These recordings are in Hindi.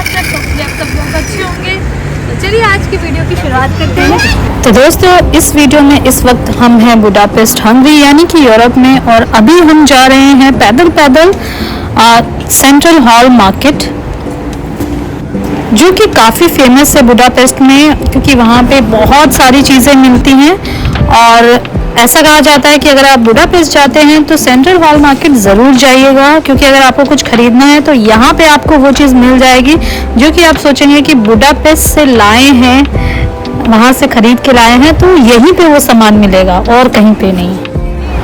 आप सब लोग अच्छे होंगे। तो चलिए आज की वीडियो की शुरुआत करते हैं। तो दोस्तों, इस वीडियो में इस वक्त हम हैं बुडापेस्ट हंगरी यानी कि यूरोप में, और अभी हम जा रहे हैं पैदल सेंट्रल हॉल मार्केट, जो कि काफ़ी फेमस है बुडापेस्ट में, क्योंकि वहाँ पे बहुत सारी चीज़ें मिलती हैं। और ऐसा कहा जाता है कि अगर आप बुडापेस्ट जाते हैं तो सेंट्रल हॉल मार्केट ज़रूर जाइएगा, क्योंकि अगर आपको कुछ खरीदना है तो यहाँ पे आपको वो चीज़ मिल जाएगी जो कि आप सोचेंगे कि बुडापेस्ट से लाए हैं, वहाँ से खरीद के लाए हैं, तो यहीं पे वो सामान मिलेगा और कहीं पे नहीं।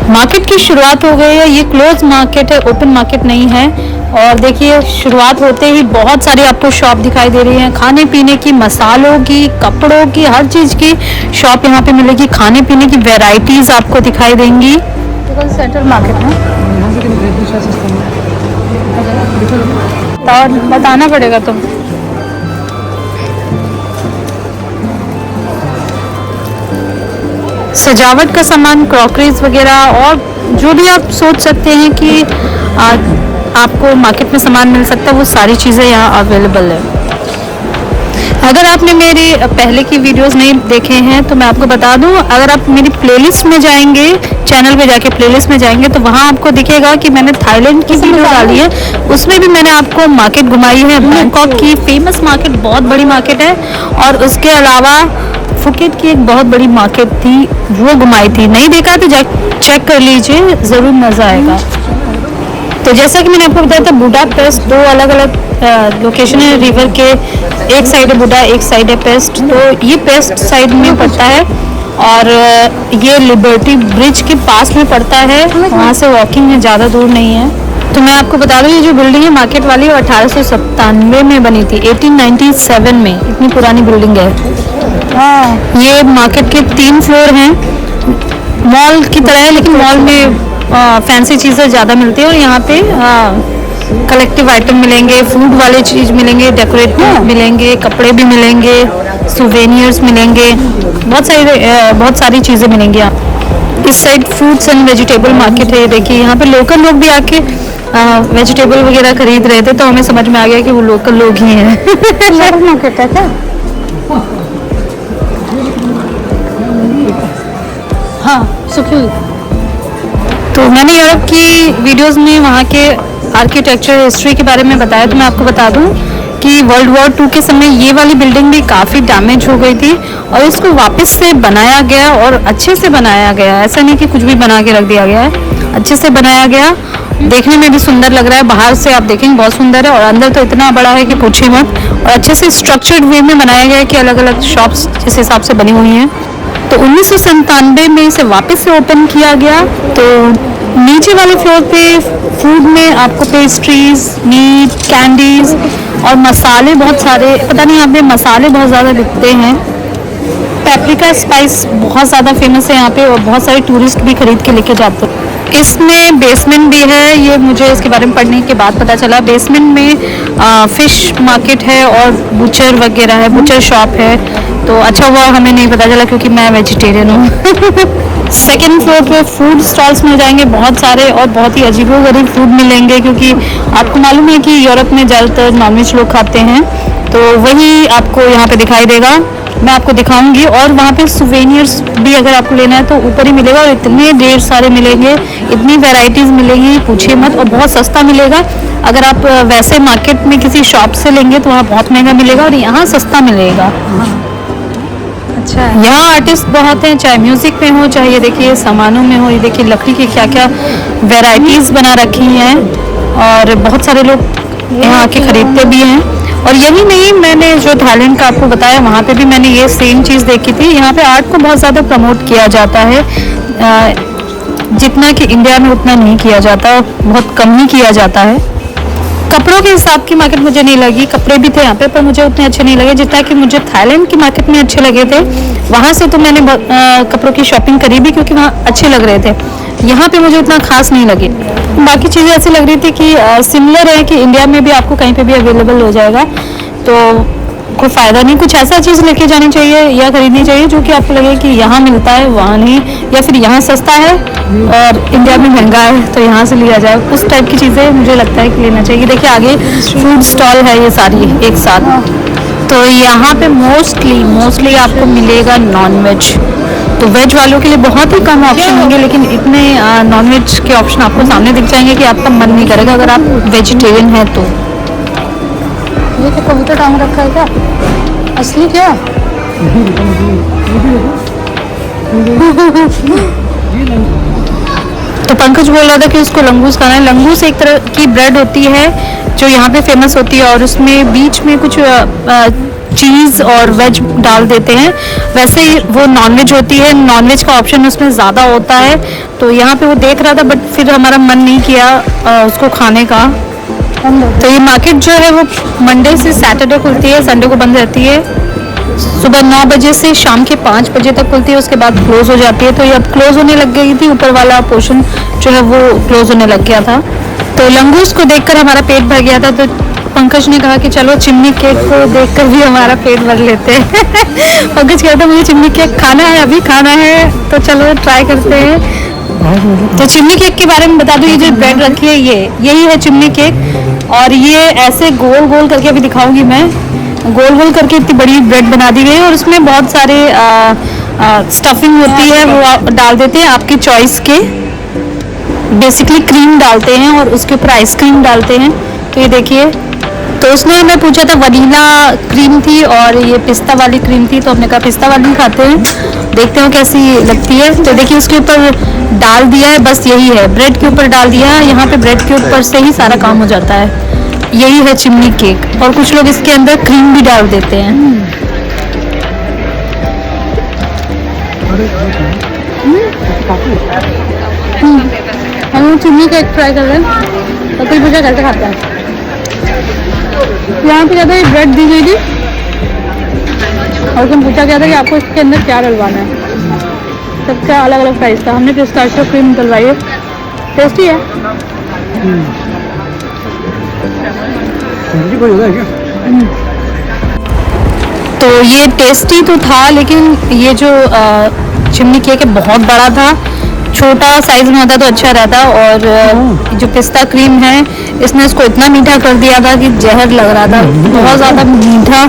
मार्केट की शुरुआत हो गई है। ये क्लोज मार्केट है, ओपन मार्केट नहीं है। और देखिए, शुरुआत होते ही बहुत सारी आपको शॉप दिखाई दे रही हैं, खाने पीने की, मसालों की, कपड़ों की, हर चीज़ की शॉप यहाँ पे मिलेगी। खाने पीने की वैरायटीज़ आपको दिखाई देंगी। सेंट्रल मार्केट है, और बताना पड़ेगा तुम। सजावट का सामान, क्रॉकरीज वगैरह, और जो भी आप सोच सकते हैं कि आपको मार्केट में सामान मिल सकता है, वो सारी चीज़ें यहाँ अवेलेबल है। अगर आपने मेरी पहले की वीडियोस नहीं देखे हैं तो मैं आपको बता दूं, अगर आप मेरी प्लेलिस्ट में जाएंगे, चैनल पे जाके प्लेलिस्ट में जाएंगे, तो वहाँ आपको दिखेगा कि मैंने थाईलैंड की वीडियो डाली है। उसमें भी मैंने आपको मार्केट घुमाई है, बैंकॉक की फेमस मार्केट, बहुत बड़ी मार्केट है। और उसके अलावा फुकेट की एक बहुत बड़ी मार्केट थी, वो घुमाई थी। नहीं देखा तो चेक कर लीजिए, ज़रूर मज़ा आएगा। तो जैसा कि मैंने आपको बताया था, बुडापेस्ट दो अलग अलग लोकेशन है रिवर के, एक साइड है बुडा, एक साइड है पेस्ट। तो ये पेस्ट साइड में पड़ता है, और ये लिबर्टी ब्रिज के पास में पड़ता है, वहाँ से वॉकिंग है, ज़्यादा दूर नहीं है। तो मैं आपको बता दूँ, ये जो बिल्डिंग है मार्केट वाली, 1897 में बनी थी, 1897 में, इतनी पुरानी बिल्डिंग है। ये मार्केट के 3 फ्लोर हैं, मॉल की तरह है, लेकिन मॉल में फैंसी चीज़ें ज़्यादा मिलती है। और यहाँ पे कलेक्टिव आइटम मिलेंगे, फूड वाले चीज़ मिलेंगे, डेकोरेटिव मिलेंगे, कपड़े भी मिलेंगे, सुवेनियर्स मिलेंगे, बहुत सारी चीज़ें मिलेंगी यहाँ। इस side fruits and vegetable market है। देखिए, यहाँ पे लोकल लोग भी आके वेजिटेबल वगैरह खरीद रहे थे, तो हमें समझ में आ गया कि वो लोकल लोग ही हैं। लोकल मार्केट है क्या? हाँ, सुखी। तो मैंने यूरोप की वीडियोस में वहाँ के आर्किटेक्चर हिस्ट्री के बारे में बताया, तो मैं आपको बता दूँ कि वर्ल्ड वॉर 2 के समय ये वाली बिल्डिंग भी काफ़ी डैमेज हो गई थी, और इसको वापस से बनाया गया, और अच्छे से बनाया गया। ऐसा नहीं कि कुछ भी बना के रख दिया गया है, अच्छे से बनाया गया। देखने में भी सुंदर लग रहा है, बाहर से आप देखेंगे बहुत सुंदर है, और अंदर तो इतना बड़ा है कि पूछिए मत। और अच्छे से स्ट्रक्चर्ड वे में बनाया गया है कि अलग अलग शॉप्स जिस हिसाब से बनी हुई हैं। तो 1997 में इसे वापस से ओपन किया गया। तो नीचे वाले फ्लोर पे फूड में आपको पेस्ट्रीज, मीट, कैंडीज और मसाले बहुत सारे, पता नहीं यहाँ पे मसाले बहुत ज़्यादा बिकते हैं। पेपरिका स्पाइस बहुत ज़्यादा फेमस है यहाँ पे, और बहुत सारे टूरिस्ट भी खरीद के लेके जाते हैं। इसमें बेसमेंट भी है, ये मुझे इसके बारे में पढ़ने के बाद पता चला। बेसमेंट में फिश मार्केट है और बुचर वगैरह है, बुचर शॉप है। तो अच्छा हुआ हमें नहीं पता चला, क्योंकि मैं वेजिटेरियन हूँ। सेकेंड फ्लोर पे फूड स्टॉल्स मिल जाएंगे बहुत सारे, और बहुत ही अजीबोगरीब फूड मिलेंगे, क्योंकि आपको मालूम है कि यूरोप में ज़्यादातर नॉनवेज लोग खाते हैं, तो वही आपको यहाँ पे दिखाई देगा। मैं आपको दिखाऊंगी। और वहाँ पे सुवेनियर्स भी अगर आपको लेना है तो ऊपर ही मिलेगा, और इतने ढेर सारे मिलेंगे, इतनी वैरायटीज़ मिलेंगी, पूछिए मत। और बहुत सस्ता मिलेगा। अगर आप वैसे मार्केट में किसी शॉप से लेंगे तो वहाँ बहुत महंगा मिलेगा, और यहाँ सस्ता मिलेगा। अच्छा, यहाँ आर्टिस्ट बहुत हैं, चाहे म्यूज़िक में हो, चाहे ये देखिए सामानों में हो। ये देखिए लकड़ी की क्या क्या वैरायटीज़ बना रखी हैं, और बहुत सारे लोग यहाँ आके ख़रीदते भी हैं। और यही नहीं, मैंने जो थाईलैंड का आपको बताया, वहाँ पे भी मैंने ये सेम चीज़ देखी थी। यहाँ पे आर्ट को बहुत ज़्यादा प्रमोट किया जाता है, जितना कि इंडिया में उतना नहीं किया जाता, बहुत कम ही किया जाता है। कपड़ों के हिसाब की मार्केट मुझे नहीं लगी, कपड़े भी थे यहाँ पे, पर मुझे उतने अच्छे नहीं लगे जितना कि मुझे थाईलैंड की मार्केट में अच्छे लगे थे। वहाँ से तो मैंने कपड़ों की शॉपिंग करी भी, क्योंकि वहाँ अच्छे लग रहे थे। यहाँ पे मुझे उतना खास नहीं लगे। बाकी चीज़ें ऐसी लग रही थी कि सिमिलर है, कि इंडिया में भी आपको कहीं पे भी अवेलेबल हो जाएगा। तो कोई फ़ायदा नहीं, कुछ ऐसा चीज़ लेके जानी चाहिए या खरीदनी चाहिए जो कि आपको लगे कि यहाँ मिलता है वहाँ नहीं, या फिर यहाँ सस्ता है और इंडिया में महंगा है तो यहाँ से लिया जाए, उस टाइप की चीज़ें मुझे लगता है कि लेना चाहिए। देखिए आगे फूड स्टॉल है ये सारी एक साथ, तो यहाँ पे मोस्टली आपको मिलेगा नॉन-वेज। तो वेज वालों के लिए बहुत ही कम ऑप्शन होंगे, लेकिन इतने नॉन-वेज के ऑप्शन आपको सामने दिख जाएंगे कि आपका मन नहीं करेगा अगर आप वेजिटेरियन हैं तो। ये क्या कबूतर टांग रखा है क्या? असली क्या? तो पंकज बोल रहा था कि उसको लंगूस खाना है। लंगूस एक तरह की ब्रेड होती है जो यहाँ पे फेमस होती है और उसमें बीच में कुछ चीज़ और वेज डाल देते हैं। वैसे ही वो नॉनवेज होती है, नॉनवेज का ऑप्शन उसमें ज़्यादा होता है। तो यहाँ पे वो देख रहा था बट फिर हमारा मन नहीं किया उसको खाने का। तो ये मार्केट जो है वो मंडे से सैटरडे खुलती है, संडे को बंद रहती है। सुबह 9 बजे से शाम के 5 बजे तक खुलती है, उसके बाद क्लोज हो जाती है। तो ये अब क्लोज होने लग गई थी, ऊपर वाला पोर्शन जो है वो क्लोज होने लग गया था। तो लंगूस को देखकर हमारा पेट भर गया था, तो पंकज ने कहा कि चलो चिमनी केक को देखकर भी हमारा पेट भर लेते हैं। पंकज कहता है मुझे चिमनी केक खाना है, अभी खाना है, तो चलो ट्राई करते हैं। तो चिमनी केक के बारे में बता दूं, ये जो ब्रेड रखी है यही है चिमनी केक। और ये ऐसे गोल गोल करके अभी दिखाऊंगी मैं, गोल गोल करके इतनी बड़ी ब्रेड बना दी गई है और उसमें बहुत सारे स्टफिंग होती है, वो डाल देते हैं आपकी चॉइस के। बेसिकली क्रीम डालते हैं और उसके ऊपर आइसक्रीम डालते हैं। तो ये देखिए, तो उसने हमें पूछा था वनीला क्रीम थी और ये पिस्ता वाली क्रीम थी, तो हमने कहा पिस्ता वाली खाते हैं, देखते हैं कैसी लगती है। तो देखिए उसके ऊपर डाल दिया है, बस यही है, ब्रेड के ऊपर डाल दिया है। यहाँ पे ब्रेड के ऊपर से ही सारा काम हो जाता है। यही है चिमनी केक। और कुछ लोग इसके अंदर क्रीम भी डाल देते हैं। हम चिमनी केक ट्राई कर रहे हैं, तो कोई पूछा कैसे खाता है। यहाँ पे ज़्यादा ये ब्रेड दी गई थी और उसमें पूछा गया था कि आपको इसके अंदर क्या डलवाना है। सबका अलग अलग प्राइस था। हमने पिस्ताशियो क्रीम डलवाई है, टेस्टी है। तो ये टेस्टी तो था, लेकिन ये जो चिमनी केक है बहुत बड़ा था, छोटा साइज में होता तो अच्छा रहता। और जो पिस्ता क्रीम है इसने इसको इतना मीठा कर दिया था कि जहर लग रहा था, बहुत ज़्यादा मीठा।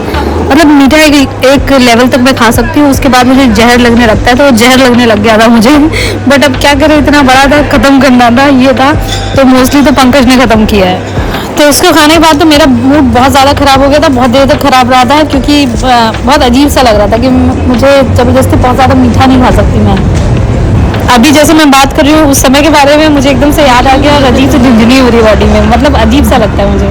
मतलब मीठा एक लेवल तक मैं खा सकती हूँ, उसके बाद मुझे जहर लगने लगता है, तो जहर लगने लग गया था मुझे। बट अब क्या करें, इतना बड़ा था, ख़त्म करना था, ये था, तो मोस्टली तो पंकज ने ख़त्म किया है। तो उसको खाने के बाद तो मेरा मूड बहुत ज़्यादा ख़राब हो गया था, बहुत देर तक ख़राब रहा था, क्योंकि बहुत अजीब सा लग रहा था कि मुझे ज़बरदस्ती बहुत ज़्यादा मीठा नहीं खा सकती मैं। अभी जैसे मैं बात कर रही हूँ उस समय के बारे में मुझे एकदम से याद आ गया और अजीब से झुंझुनी हो रही बॉडी में, मतलब अजीब सा लगता है मुझे।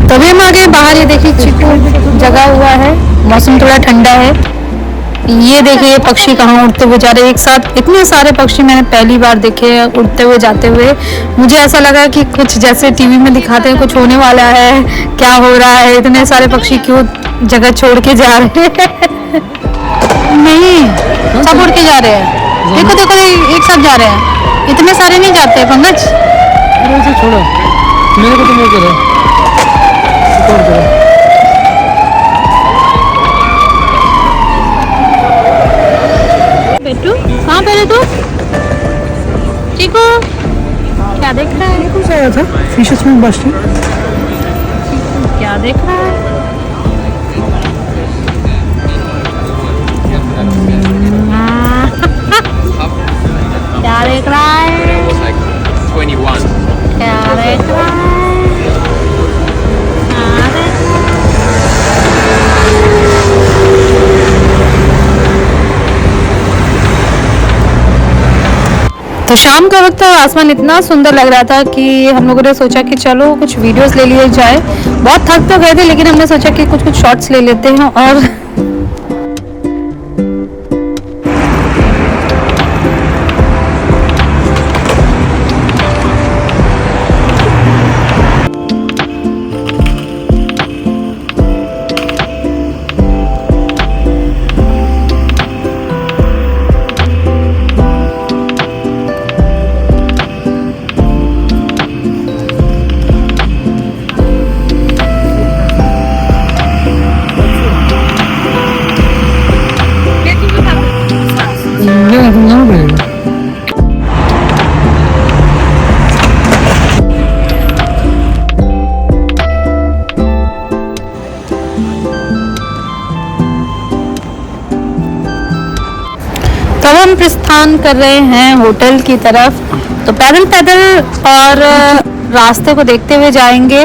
तभी हम आ गए बाहर। ये देखिए चिट्टू जगा हुआ है, मौसम थोड़ा ठंडा है। ये देखिए पक्षी कहाँ उड़ते हुए जा रहे हैं एक साथ। इतने सारे पक्षी मैंने पहली बार देखे हैं उड़ते हुए जाते हुए। मुझे ऐसा लगा कि कुछ जैसे टीवी में दिखाते हैं कुछ होने वाला है, क्या हो रहा है, इतने सारे पक्षी क्यों जगह छोड़ के जा रहे हैं। नहीं, सब उड़ के जा रहे हैं। देखो देखो एक साथ जा रहे हैं, इतने सारे नहीं जाते पंकज। अरे इसे छोड़ो, मेरे को तो नहीं करो। बेटू कहाँ पे तू? चीकू क्या देख रहा है? कुछ आया था फिशेस में बस्ती। क्या देख रहा है? क्या देख रहा है? like 21. क्या देख रहा है? क्या देख रहा है? तो शाम का वक्त था, आसमान इतना सुंदर लग रहा था कि हम लोगों ने सोचा कि चलो कुछ वीडियोस ले लिए जाए। बहुत थक तो गए थे, लेकिन हमने सोचा कि कुछ शॉट्स ले लेते हैं। और तो अब हम प्रस्थान कर रहे हैं होटल की तरफ। तो पैदल पैदल और रास्ते को देखते हुए जाएंगे।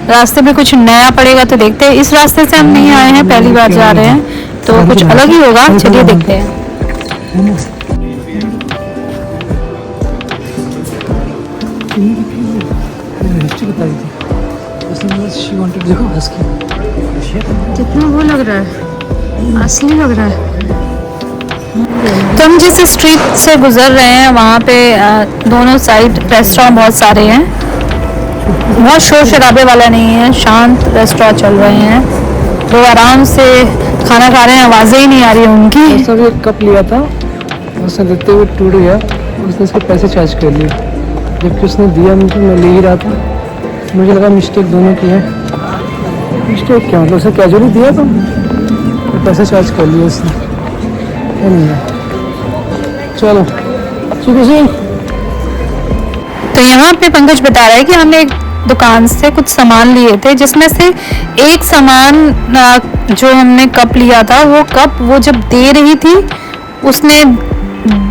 रास्ते में कुछ नया पड़ेगा तो देखते हैं। इस रास्ते से हम नहीं आए हैं, पहली बार जा रहे हैं, तो कुछ अलग ही होगा। चलिए देखते हैं। हिस्ट्री बताई थी उसने, बस शी वांटेड, देखो हस्की कितना वो लग रहा है, असली लग रहा है। तो हम जिस स्ट्रीट से गुजर रहे हैं वहाँ पे दोनों साइड रेस्टोरेंट बहुत सारे हैं। बहुत शोर शराबे वाला नहीं है, शांत रेस्टोरेंट चल रहे हैं। लोग आराम से खाना खा रहे हैं, आवाज़ें ही नहीं आ रही हैं उनकी। सर एक कप लिया था, उसने देते हुए टूट गया, उसने इसके पैसे चार्ज कर लिए, जबकि उसने दिया मुझे, मैं ले ही रहा था। मुझे लगा मिस्टेक दोनों की है। मिस्टेक क्या, मतलब उसे कैजुअली दिया तो पैसे चार्ज कर लिए उसने। नहीं है, चलो चुके सिंह। तो यहाँ पे पंकज बता रहा है कि हमने एक दुकान से कुछ सामान लिए थे, जिसमें से एक सामान जो हमने कप लिया था, वो कप वो जब दे रही थी, उसने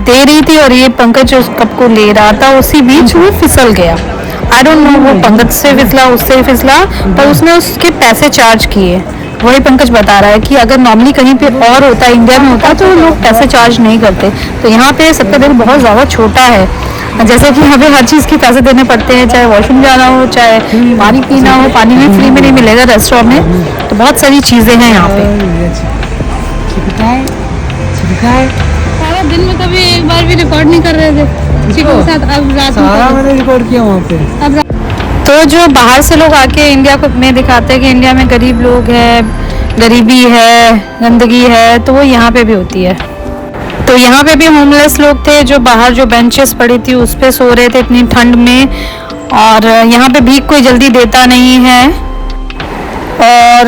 दे रही थी और ये पंकज उस कप को ले रहा था, उसी बीच वो फिसल गया। आई डोंट नो वो पंकज से फिसला, उससे फिसला, पर उसने उसके पैसे चार्ज किए। वही पंकज बता रहा है कि अगर नॉर्मली कहीं पे और होता, इंडिया में होता, तो लोग पैसे चार्ज नहीं करते। तो यहाँ पे सबका दिल बहुत ज़्यादा छोटा है। जैसे कि हमें हर चीज़ के पैसे देने पड़ते हैं, चाहे वॉशरूम जाना हो, चाहे पानी पीना हो। पानी भी फ्री में नहीं मिलेगा रेस्टोरेंट में। तो बहुत सारी चीज़ें हैं यहाँ पे। सारा दिन में कभी एक बार भी रिकॉर्ड नहीं कर रहे थे चिकू के साथ। अब रात सारा में मैंने रिकॉर्ड किया वहाँ पे। अब तो जो बाहर से लोग आके इंडिया को में दिखाते हैं कि इंडिया में गरीब लोग हैं, गरीबी है, गंदगी है, तो वो यहाँ पे भी होती है। तो यहाँ पे भी होमलेस लोग थे जो बाहर जो बेंचेस पड़ी थी उस पे सो रहे थे इतनी ठंड में। और यहाँ पे भीख कोई जल्दी देता नहीं है, और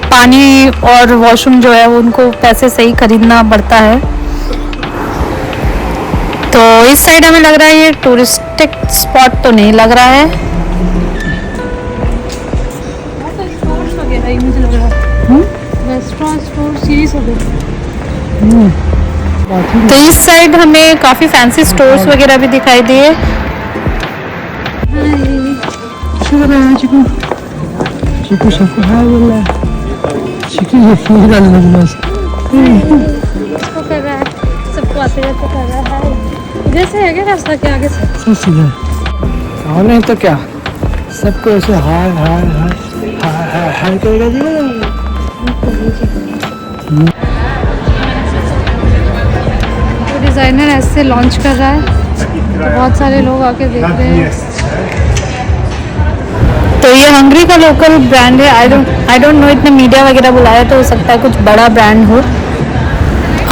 पानी और वॉशरूम जो है उनको पैसे से ही खरीदना पड़ता है। तो इस साइड हमें लग रहा है ये टूरिस्टिक स्पॉट तो नहीं लग रहा है। स्टोर्स वगैरह ही मुझे लग रहा है, रेस्टोरेंट स्टोर सीरीज हो गए। तो इस साइड हमें काफ़ी फैंसी स्टोर्स वगैरह भी दिखाई दिए। चिकू चिकू सबको हाय बोल रहा है। चिकू ये फूल डालने लगी बस। इसको कर रहा है, सबको आते जाते कर रहा है। इधर से है क्या रास्ता के आगे से? सब सीधा और नहीं तो क्या, सबको ऐसे हाय हाय हाय हाय हाय हाय करेगा जी। डिज़ाइनर ऐसे लॉन्च कर रहा है, तो बहुत सारे लोग आके देख रहे हैं। तो ये हंगरी का लोकल ब्रांड है। आई डोंट नो, इतने मीडिया वगैरह बुलाया तो हो सकता है कुछ बड़ा ब्रांड हो।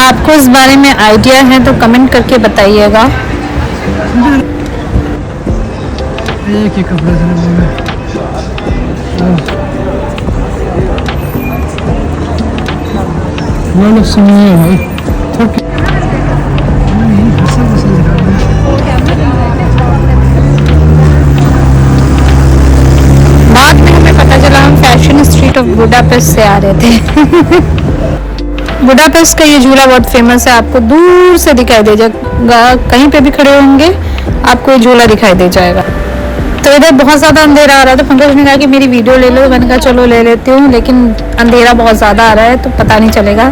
आपको इस बारे में आइडिया है तो कमेंट करके बताइएगा। एक ही कपड़े से वो लोग सुनिए भाई, थोड़ा बाद में हमें पता चला हम फैशन स्ट्रीट ऑफ बुडापेस्ट से आ रहे थे। बुडापेस्ट का ये झूला बहुत फेमस है, आपको दूर से दिखाई दे जाएगा, कहीं पे भी खड़े होंगे आपको ये झूला दिखाई दे जाएगा। तो इधर बहुत ज़्यादा अंधेरा आ रहा था। पंकज ने कहा कि मेरी वीडियो ले लो, मैंने कहा चलो ले लेती हूँ, लेकिन अंधेरा बहुत ज़्यादा आ रहा है तो पता नहीं चलेगा।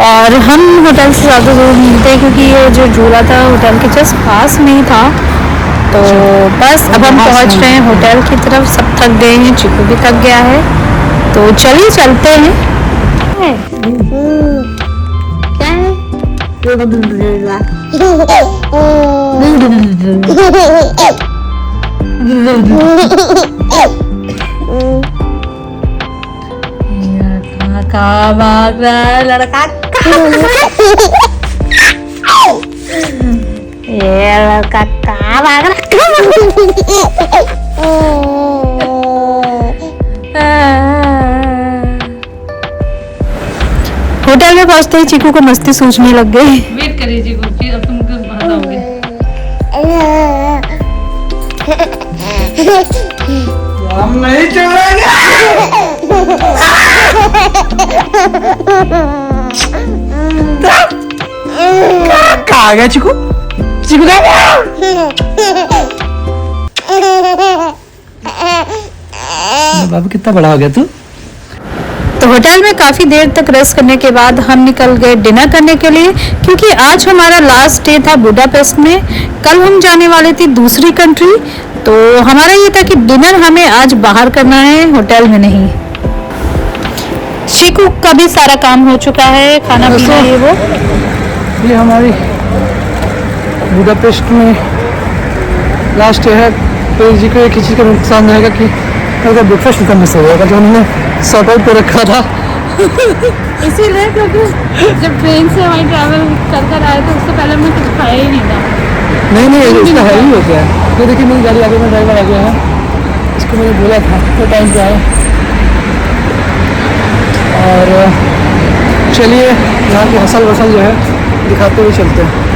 और हम होटल से ज़्यादा दूर नहीं थे क्योंकि ये जो झूला था होटल के जस्ट पास में ही था। तो बस अब हम पहुँच रहे हैं होटल की तरफ। सब थक गए हैं, चिकू भी थक गया है, तो चलिए चलते हैं। कहाँ भाग रहा है लड़का? ये लड़का कहाँ भाग रहा होटल में पहुंचते ही चीकू को मस्ती सूझने लग गई। वेट करिए जी, गुप्ती अब तुम बताओगे। हम नहीं छोड़ेंगे। आ गया चिकू, चिकू आ गया। बाबू कितना बड़ा हो गया तू। तो होटल में काफ़ी देर तक रेस्ट करने के बाद हम निकल गए डिनर करने के लिए, क्योंकि आज हमारा लास्ट डे था बुडापेस्ट में। कल हम जाने वाले थे दूसरी कंट्री, तो हमारा ये था कि डिनर हमें आज बाहर करना है, होटल में नहीं। चीकू का भी सारा काम हो चुका है, खाना पीना ये वो। ये हमारी बुडापेस्ट में लास्ट डे है। तो जी को एक ही चीज़ का नुकसान रहेगा कि अगर ब्रेकफास्ट उनका मिस हो जाएगा, जो उन्होंने सॉर्ट आउट कर रखा था। इसीलिए क्योंकि जब ट्रेन से वहीं ट्रैवल कर कर आए थे उससे पहले मैं कुछ खाया ही नहीं था। नहीं इसका है ही हो गया। तो देखिए मेरी गाड़ी आगे में ड्राइवर आ गया है, इसको मैंने बोला था तो टाइम पे आए। और चलिए यहाँ की हसल वसल जो है दिखाते हुए चलते हैं।